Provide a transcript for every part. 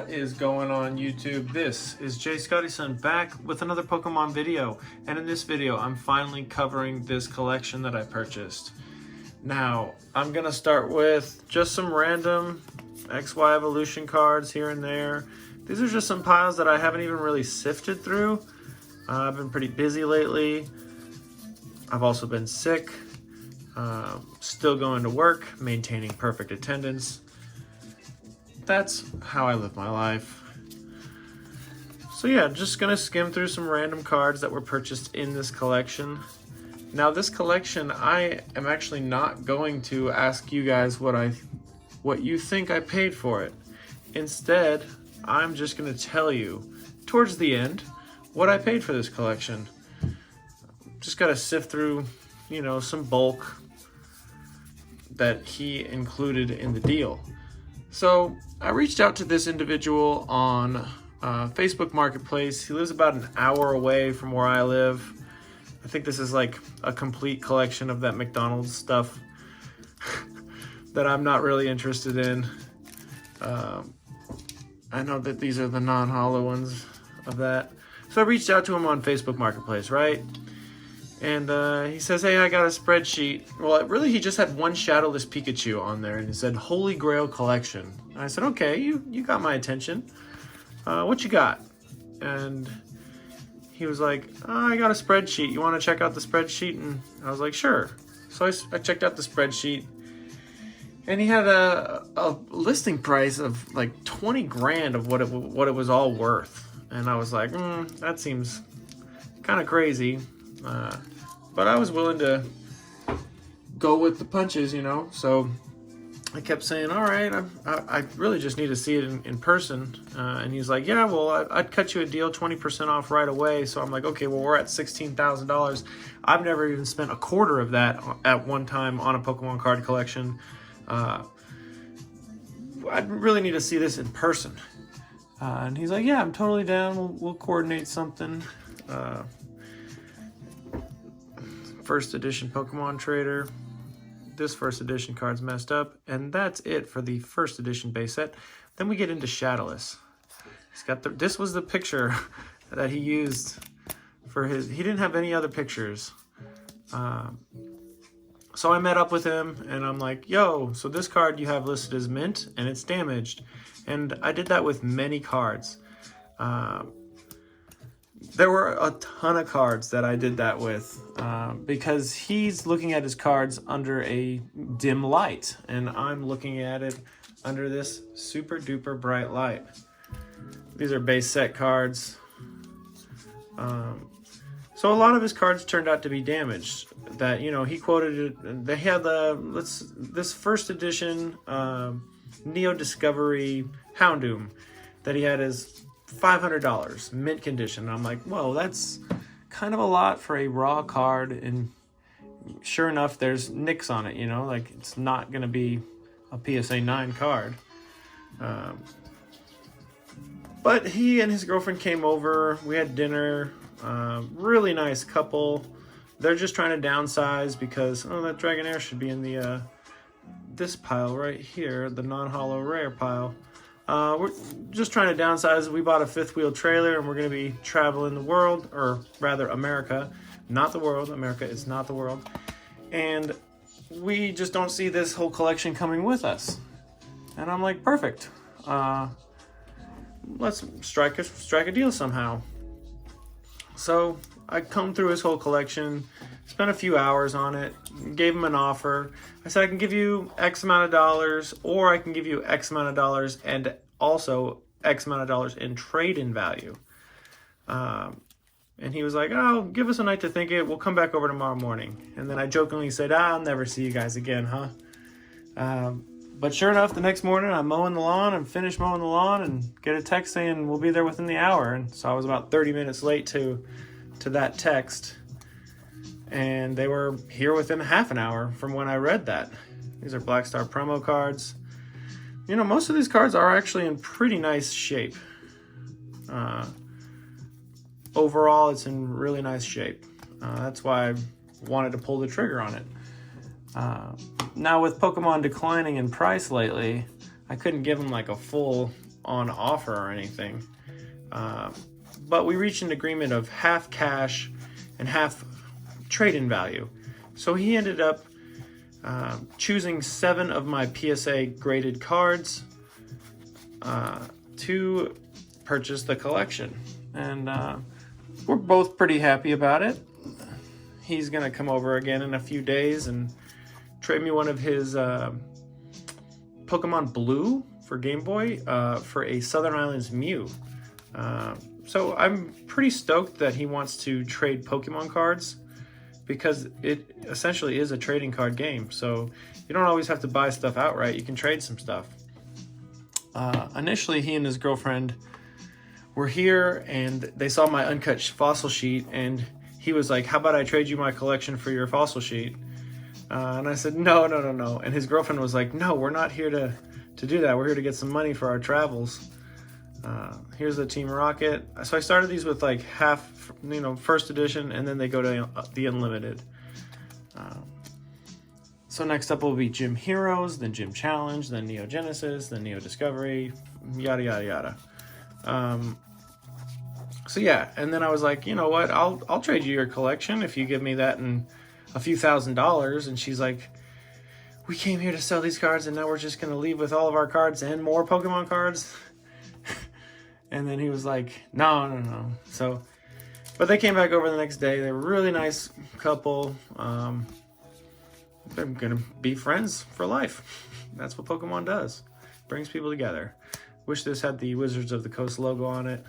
What is going on YouTube? This is JScottyson back with another Pokemon video, and in this video I'm finally covering this collection that I purchased. Now I'm gonna start with just some random XY evolution cards here and there. These are just some piles that I haven't even really sifted through. I've been pretty busy lately. I've also been sick, still going to work, maintaining perfect attendance. That's how I live my life. So yeah, just gonna skim through some random cards that were purchased in this collection. Now this collection, I am actually not going to ask you guys what you think I paid for it. Instead, I'm just gonna tell you towards the end what I paid for this collection. Just gotta sift through, you know, some bulk that he included in the deal. So I reached out to this individual on Facebook Marketplace. He lives about an hour away from where I live. I think this is like a complete collection of that McDonald's stuff that I'm not really interested in. I know that these are the non-hollow ones of that. So I reached out to him on Facebook Marketplace, right? And he says, hey, I got a spreadsheet. Well, really, he just had one Shadowless Pikachu on there, and it said Holy Grail Collection. And I said, okay, you got my attention. What you got? And he was like, oh, I got a spreadsheet. You want to check out the spreadsheet? And I was like, sure. So I checked out the spreadsheet, and he had a listing price of like 20 grand of what it was all worth. And I was like, that seems kind of crazy. But I was willing to go with the punches, you know, so I kept saying, all right, I really just need to see it in person. And he's like, yeah, well, I'd cut you a deal, 20% off right away. So I'm like, okay, well, we're at $16,000. I've never even spent a quarter of that at one time on a Pokemon card collection. I really need to see this in person. And he's like, yeah, I'm totally down. We'll coordinate something. First edition Pokemon Trader. This first edition card's messed up, and that's it for the first edition base set. Then we get into Shadowless. He's got this was the picture that he used for his. He didn't have any other pictures. So I met up with him, and I'm like, yo, so this card you have listed as mint, and it's damaged. And I did that with many cards. There were a ton of cards that I did that with because he's looking at his cards under a dim light, and I'm looking at it under this super duper bright light. These are base set cards. So a lot of his cards turned out to be damaged. That, you know, he quoted it. They had this first edition Neo Discovery Houndoom that he had as $500 mint condition. And I'm like, whoa, that's kind of a lot for a raw card. And sure enough, there's nicks on it, you know, like it's not going to be a PSA 9 card. But he and his girlfriend came over. We had dinner. Really nice couple. They're just trying to downsize because, oh, that Dragonair should be in the this pile right here, the non-hollow rare pile. We're just trying to downsize. We bought a fifth wheel trailer, and we're going to be traveling the world, or rather America, not the world. America is not the world. And we just don't see this whole collection coming with us. And I'm like, perfect. Let's strike a deal somehow. So I combed through his whole collection, spent a few hours on it, gave him an offer. I said, I can give you X amount of dollars, or I can give you X amount of dollars and also X amount of dollars in trade-in value. And he was like, oh, give us a night to think it. We'll come back over tomorrow morning. And then I jokingly said, I'll never see you guys again, huh? But sure enough, the next morning I'm mowing the lawn and finish mowing the lawn and get a text saying we'll be there within the hour. And so I was about 30 minutes late to that text. And they were here within half an hour from when I read that. These are Black Star promo cards. You know, most of these cards are actually in pretty nice shape. Overall, it's in really nice shape. That's why I wanted to pull the trigger on it. Now with Pokemon declining in price lately, I couldn't give them like a full on offer or anything. But we reached an agreement of half cash and half trade-in value. So he ended up choosing 7 of my PSA graded cards to purchase the collection. And we're both pretty happy about it. He's gonna come over again in a few days and trade me one of his Pokemon Blue for Game Boy for a Southern Islands Mew. So I'm pretty stoked that he wants to trade Pokemon cards, because it essentially is a trading card game. So you don't always have to buy stuff outright. You can trade some stuff. Initially, he and his girlfriend were here and they saw my uncut fossil sheet, and he was like, how about I trade you my collection for your fossil sheet? And I said, no. And his girlfriend was like, no, we're not here to do that. We're here to get some money for our travels. Here's the Team Rocket. So I started these with like half, first edition, and then they go to the unlimited. So next up will be Gym Heroes, then Gym Challenge, then Neo Genesis, then Neo Discovery, yada yada yada. So yeah, and then I was like, you know what? I'll trade you your collection if you give me that in a few $1,000s. And she's like, we came here to sell these cards, and now we're just gonna leave with all of our cards and more Pokemon cards. And then he was like, no. So, but they came back over the next day. They were a really nice couple. They're gonna be friends for life. That's what Pokemon does. Brings people together. Wish this had the Wizards of the Coast logo on it.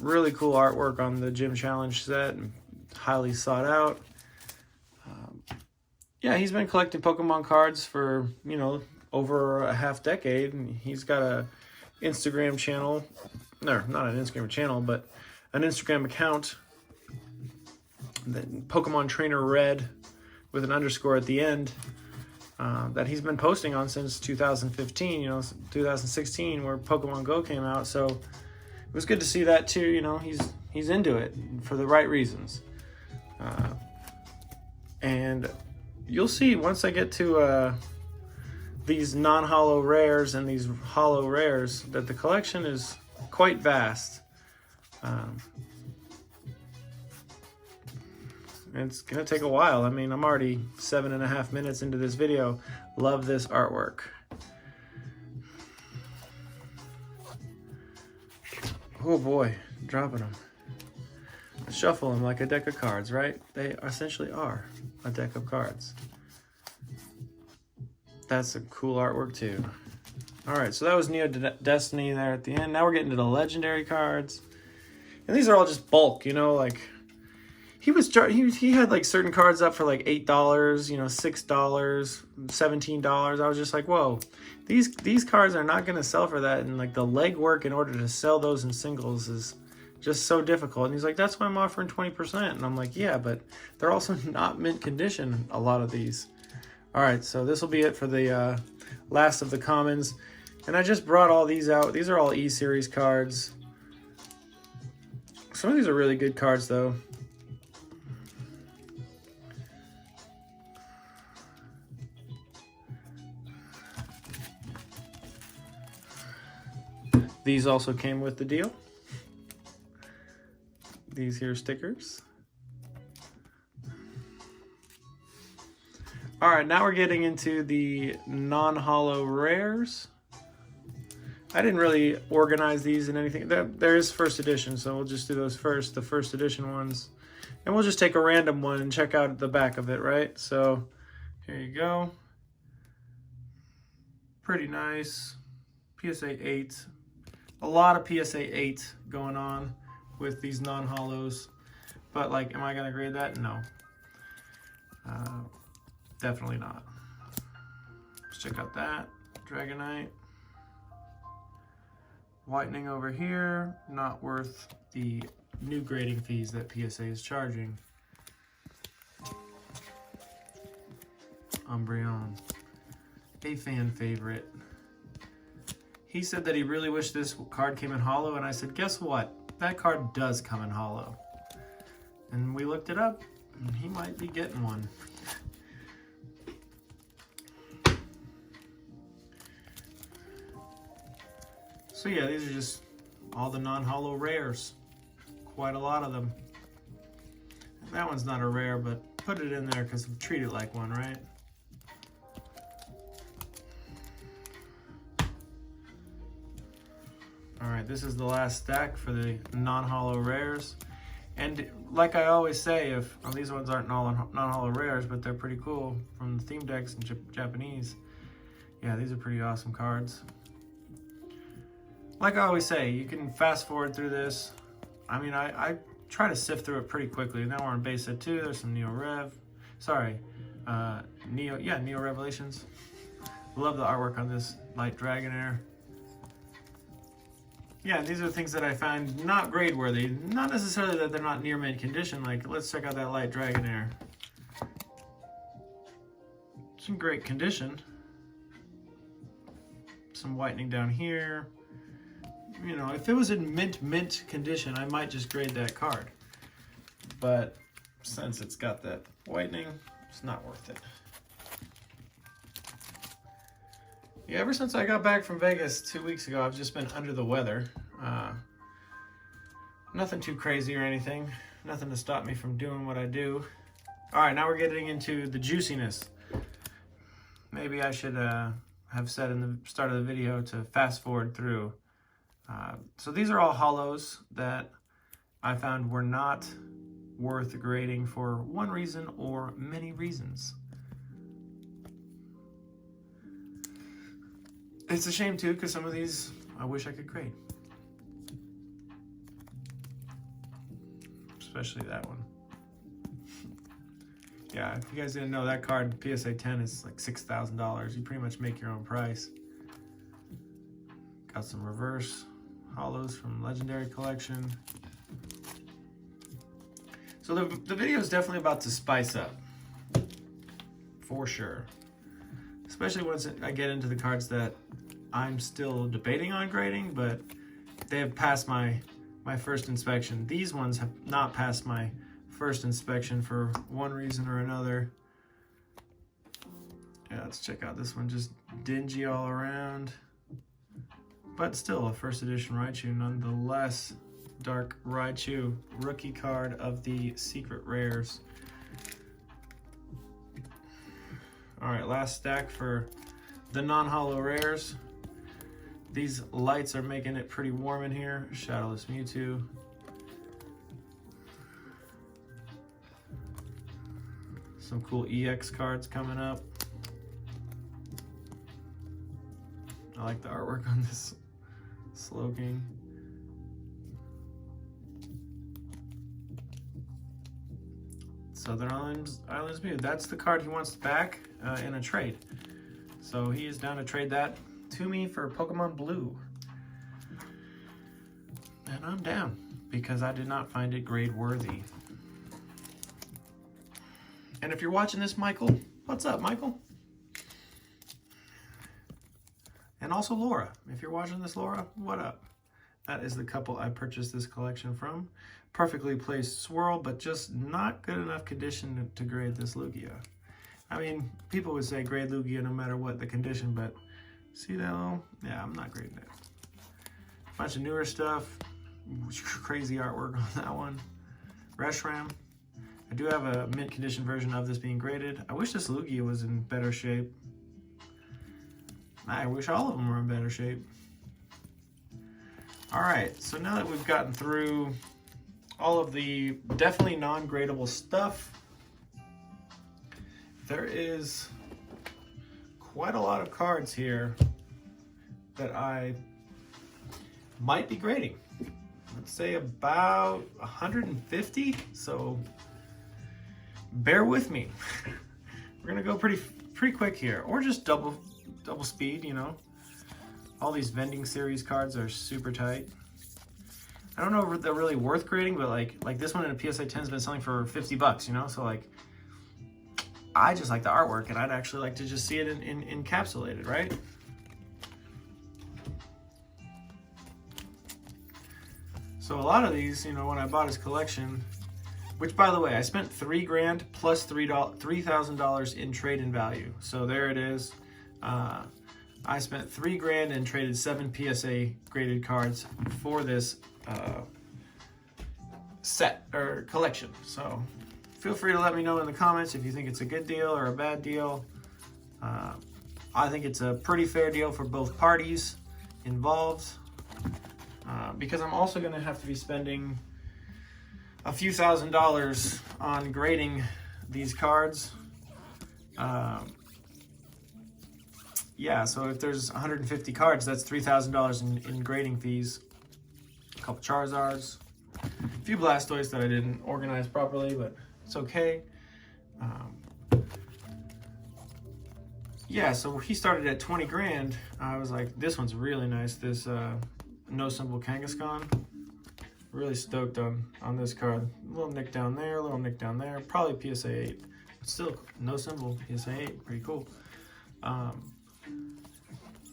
Really cool artwork on the Gym Challenge set. Highly sought out. Yeah, he's been collecting Pokemon cards for, over a half decade. And he's got a Instagram channel. No, not an Instagram channel, but an Instagram account. Pokemon Trainer Red with an underscore at the end. That he's been posting on since 2015, 2016, where Pokemon Go came out. So it was good to see that too. He's into it for the right reasons. And you'll see once I get to these non-holo rares and these holo rares that the collection is quite vast. It's gonna take a while. I mean, I'm already 7.5 minutes into this video. Love this artwork. Oh boy, dropping them. Shuffle them like a deck of cards, right? They essentially are a deck of cards. That's a cool artwork too. All right, so that was Neo Destiny there at the end. Now we're getting to the legendary cards. And these are all just bulk, like he had like certain cards up for like $8, $6, $17. I was just like, whoa, these cards are not going to sell for that. And like the legwork in order to sell those in singles is just so difficult. And he's like, that's why I'm offering 20%. And I'm like, yeah, but they're also not mint condition, a lot of these. All right, so this will be it for the last of the commons. And I just brought all these out. These are all E-Series cards. Some of these are really good cards, though. These also came with the deal. These here stickers. All right, now we're getting into the non-holo rares. I didn't really organize these in anything. There is first edition, so we'll just do those first, the first edition ones. And we'll just take a random one and check out the back of it, right? So here you go. Pretty nice. PSA 8. A lot of PSA 8 going on with these non-holos. But like, am I gonna grade that? No. Definitely not. Let's check out that. Dragonite. Whitening over here. Not worth the new grading fees that PSA is charging. Umbreon. A fan favorite. He said that he really wished this card came in holo, and I said, guess what? That card does come in holo. And we looked it up, and he might be getting one. So yeah, these are just all the non-holo rares. Quite a lot of them. That one's not a rare, but put it in there because treat it like one, right? All right, this is the last stack for the non-holo rares. And like I always say, if well, these ones aren't non-holo rares, but they're pretty cool from the theme decks in Japanese. Yeah, these are pretty awesome cards. Like I always say, you can fast forward through this. I mean, I try to sift through it pretty quickly. Now we're on base set 2. There's some Neo Revelations. Love the artwork on this Light Dragonair. Yeah, these are things that I find not grade worthy. Not necessarily that they're not near mint condition. Like, let's check out that Light Dragonair. It's in great condition. Some whitening down here. You know, if it was in mint condition, I might just grade that card. But since it's got that whitening, it's not worth it. Yeah, ever since I got back from Vegas 2 weeks ago, I've just been under the weather. Nothing too crazy or anything. Nothing to stop me from doing what I do. All right, now we're getting into the juiciness. Maybe I should have said in the start of the video to fast forward through. So these are all holos that I found were not worth grading for one reason or many reasons. It's a shame too, because some of these I wish I could grade. Especially that one. Yeah, if you guys didn't know, that card, PSA 10, is like $6,000. You pretty much make your own price. Got some reverse holos from Legendary Collection. So the video is definitely about to spice up. For sure. Especially once I get into the cards that I'm still debating on grading, but they have passed my first inspection. These ones have not passed my first inspection for one reason or another. Yeah, let's check out this one. Just dingy all around. But still a first edition Raichu nonetheless. Dark Raichu, rookie card of the secret rares. All right, last stack for the non-holo rares. These lights are making it pretty warm in here. Shadowless Mewtwo. Some cool EX cards coming up. I like the artwork on this Slowking. Southern Islands Mew. That's the card he wants back in a trade. So he is down to trade that to me for Pokemon Blue. And I'm down because I did not find it grade worthy. And if you're watching this, Michael, what's up, Michael? And also Laura. If you're watching this, Laura, what up? That is the couple I purchased this collection from. Perfectly placed swirl, but just not good enough condition to grade this Lugia. I mean, people would say grade Lugia no matter what the condition, but see that little? Yeah, I'm not grading it. Bunch of newer stuff. Crazy artwork on that one. Reshiram. I do have a mint condition version of this being graded. I wish this Lugia was in better shape. I wish all of them were in better shape. All right, so now that we've gotten through all of the definitely non-gradable stuff, there is quite a lot of cards here that I might be grading. Let's say about 150, so bear with me. We're gonna go pretty quick here, or just double speed, you know. All these vending series cards are super tight. I don't know if they're really worth grading, but like this one in a PSA 10 has been selling for 50 bucks, you know? So like, I just like the artwork and I'd actually like to just see it encapsulated, right? So a lot of these, you know, when I bought his collection, which by the way, I spent $3,000 plus $3,000 in trade-in value. So there it is. I spent $3 grand and traded 7 PSA graded cards for this set or collection. So feel free to let me know in the comments if you think it's a good deal or a bad deal. I think it's a pretty fair deal for both parties involved, because I'm also going to have to be spending a few $1,000s on grading these cards. Yeah, so if there's 150 cards, that's $3,000 in grading fees. A couple Charizards, a few Blastoise that I didn't organize properly, but it's okay. Yeah, so he started at 20 grand. I was like, this one's really nice. This no symbol Kangaskhan. Really stoked on this card. A little nick down there, a little nick down there. Probably PSA 8. But still, no symbol, PSA 8. Pretty cool.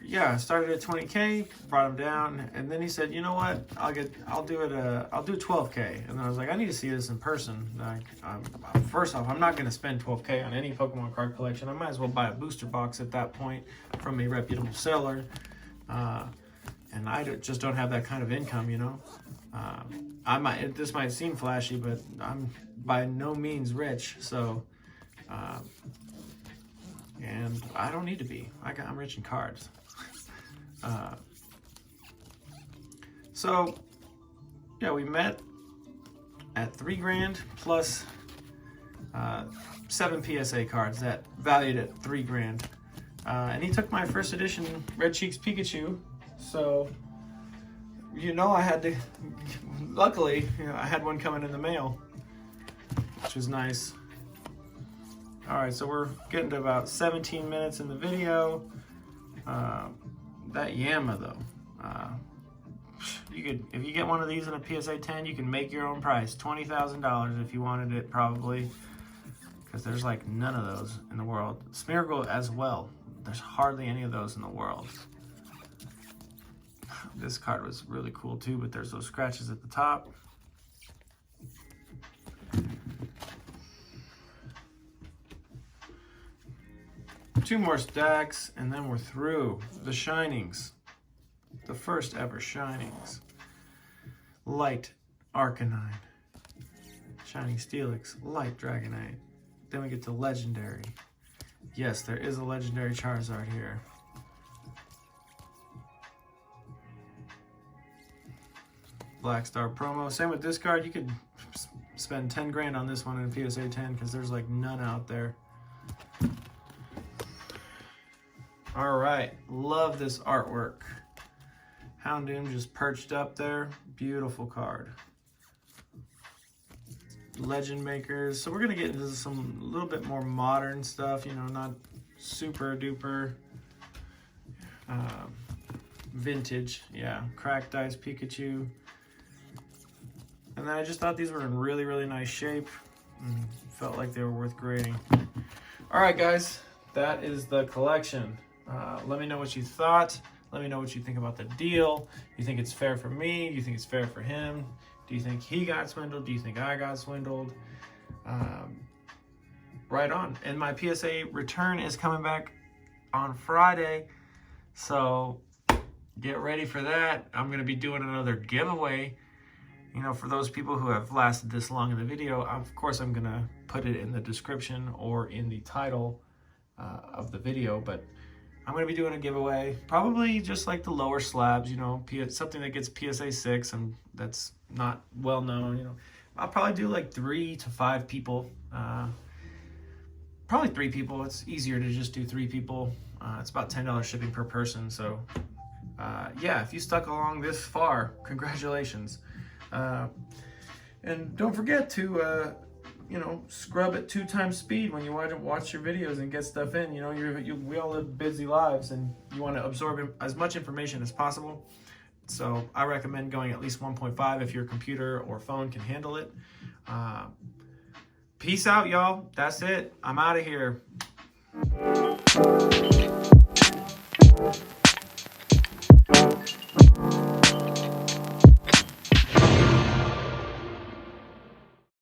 Yeah, I started at 20K, brought him down, and then he said, you know what, I'll do 12K. And then I was like, I need to see this in person. Like, first off, I'm not going to spend 12K on any Pokemon card collection. I might as well buy a booster box at that point from a reputable seller. And I just don't have that kind of income, you know. This might seem flashy, but I'm by no means rich, so and I don't need to be. I'm rich in cards. So yeah, we met at $3 grand plus 7 PSA cards that valued at $3 grand, and he took my first edition Red Cheeks Pikachu. So you know, I had to. Luckily, you know, I had one coming in the mail, which was nice. All right, so we're getting to about 17 minutes in the video. That Yama though, if you get one of these in a PSA 10, you can make your own price, $20,000 if you wanted it, probably, because there's like none of those in the world. Smeargle as well. There's hardly any of those in the world. This card was really cool too, but there's those scratches at the top. Two more stacks, and then we're through. The Shinings. The first ever Shinings. Light Arcanine. Shining Steelix. Light Dragonite. Then we get to Legendary. Yes, there is a Legendary Charizard here. Black Star promo. Same with this card. You could spend 10 grand on this one in a PSA 10 because there's like none out there. All right, love this artwork. Houndoom just perched up there. Beautiful card. Legend Makers. So we're gonna get into some little bit more modern stuff, you know, not super duper vintage. Yeah, Cracked Ice Pikachu. And then I just thought these were in really, really nice shape. Felt like they were worth grading. All right, guys, that is the collection. Let me know what you thought. Let me know what you think about the deal. You think it's fair for me? Do you think it's fair for him? Do you think he got swindled? Do you think I got swindled? Right on. And my PSA return is coming back on Friday. So get ready for that. I'm going to be doing another giveaway. You know, for those people who have lasted this long in the video, of course I'm going to put it in the description or in the title of the video. But I'm going to be doing a giveaway, probably just like the lower slabs, you know, something that gets PSA 6 and that's not well known, you know. I'll probably do like 3 to 5 people, probably 3 people. It's easier to just do 3 people. It's about $10 shipping per person. So yeah, if you stuck along this far, congratulations. And don't forget to, you know, scrub at 2 times speed when you watch your videos and get stuff in. You know, we all live busy lives and you want to absorb as much information as possible. So I recommend going at least 1.5 if your computer or phone can handle it. Peace out, y'all. That's it. I'm out of here.